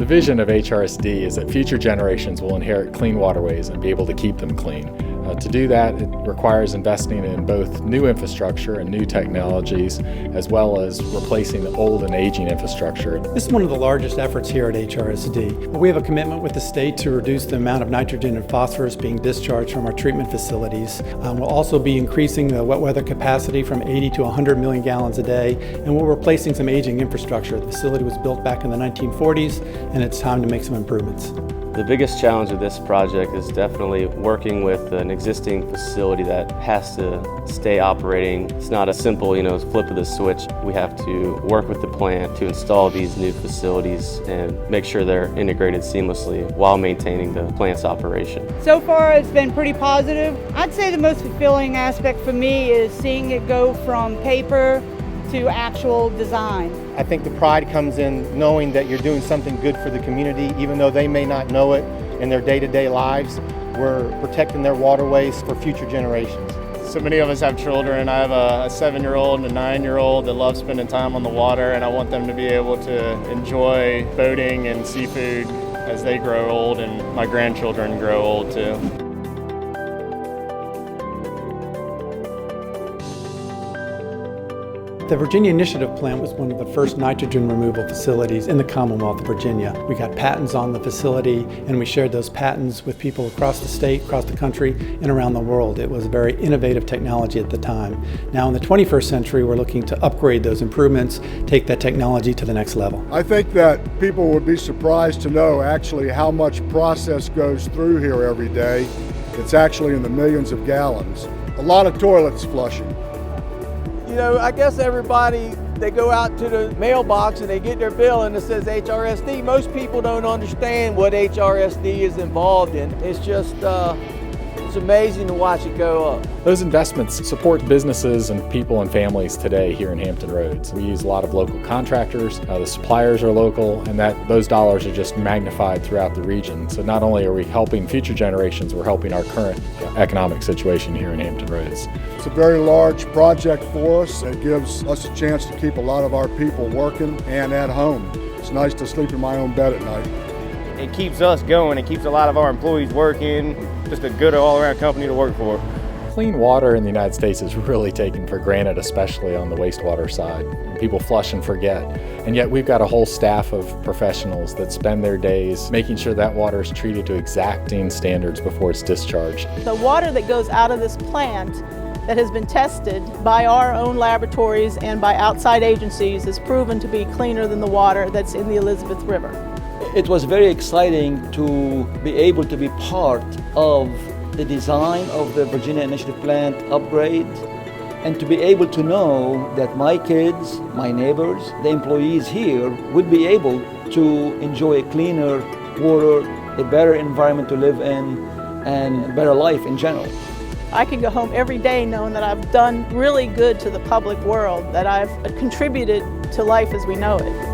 The vision of HRSD is that future generations will inherit clean waterways and be able to keep them clean. To do that, it requires investing in both new infrastructure and new technologies, as well as replacing the old and aging infrastructure. This is one of the largest efforts here at HRSD. We have a commitment with the state to reduce the amount of nitrogen and phosphorus being discharged from our treatment facilities. We'll also be increasing the wet weather capacity from 80 to 100 million gallons a day, and we're replacing some aging infrastructure. The facility was built back in the 1940s, and it's time to make some improvements. The biggest challenge of this project is definitely working with an existing facility that has to stay operating. It's not a simple, flip of the switch. We have to work with the plant to install these new facilities and make sure they're integrated seamlessly while maintaining the plant's operation. So far it's been pretty positive. I'd say the most fulfilling aspect for me is seeing it go from paper to actual design. I think the pride comes in knowing that you're doing something good for the community, even though they may not know it in their day-to-day lives. We're protecting their waterways for future generations. So many of us have children. I have a 7-year-old and a 9-year-old that love spending time on the water, and I want them to be able to enjoy boating and seafood as they grow old and my grandchildren grow old too. The Virginia Initiative plant was one of the first nitrogen removal facilities in the Commonwealth of Virginia. We got patents on the facility, and we shared those patents with people across the state, across the country, and around the world. It was a very innovative technology at the time. Now in the 21st century, we're looking to upgrade those improvements, take that technology to the next level. I think that people would be surprised to know actually how much process goes through here every day. It's actually in the millions of gallons. A lot of toilets flushing. I guess everybody, they go out to the mailbox and they get their bill and it says HRSD. Most people don't understand what HRSD is involved in. It's just, it's amazing to watch it go up. Those investments support businesses and people and families today here in Hampton Roads. We use a lot of local contractors, the suppliers are local, and those dollars are just magnified throughout the region. So not only are we helping future generations, we're helping our current economic situation here in Hampton Roads. It's a very large project for us. It gives us a chance to keep a lot of our people working and at home. It's nice to sleep in my own bed at night. It keeps us going. It keeps a lot of our employees working. Just a good all-around company to work for. Clean water in the United States is really taken for granted, especially on the wastewater side. People flush and forget. And yet we've got a whole staff of professionals that spend their days making sure that water is treated to exacting standards before it's discharged. The water that goes out of this plant that has been tested by our own laboratories and by outside agencies is proven to be cleaner than the water that's in the Elizabeth River. It was very exciting to be able to be part of the design of the Virginia Initiative plant upgrade and to be able to know that my kids, my neighbors, the employees here would be able to enjoy a cleaner water, a better environment to live in, and a better life in general. I can go home every day knowing that I've done really good to the public world, that I've contributed to life as we know it.